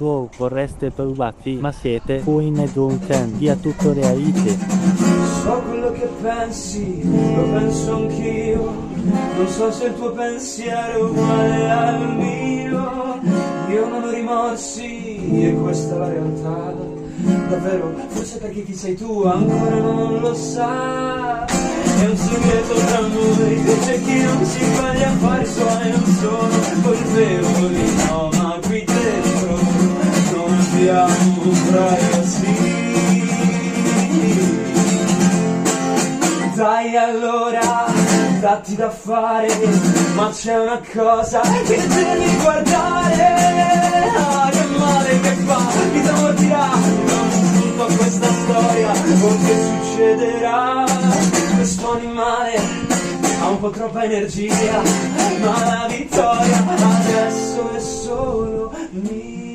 Wow, vorreste provarti? Ma siete Queen Drunken, via tutto realite. So quello che pensi, lo penso anch'io. Non so se il tuo pensiero è uguale al mio. Io non ho rimorsi e questa è la realtà. Davvero, forse perché chi sei tu ancora non lo sa. È un segreto tra noi, c'è chi non si sbaglia a fare i suoi, non sono colpevoli, no, ma qui dentro non abbiamo privacy. Dai allora, datti da fare, ma c'è una cosa che devi guardare. Ah, che male che fa, chi ti mordirà, non tutto a questa storia, o che succederà. Questo animale ha un po' troppa energia, ma la vittoria adesso è solo mia.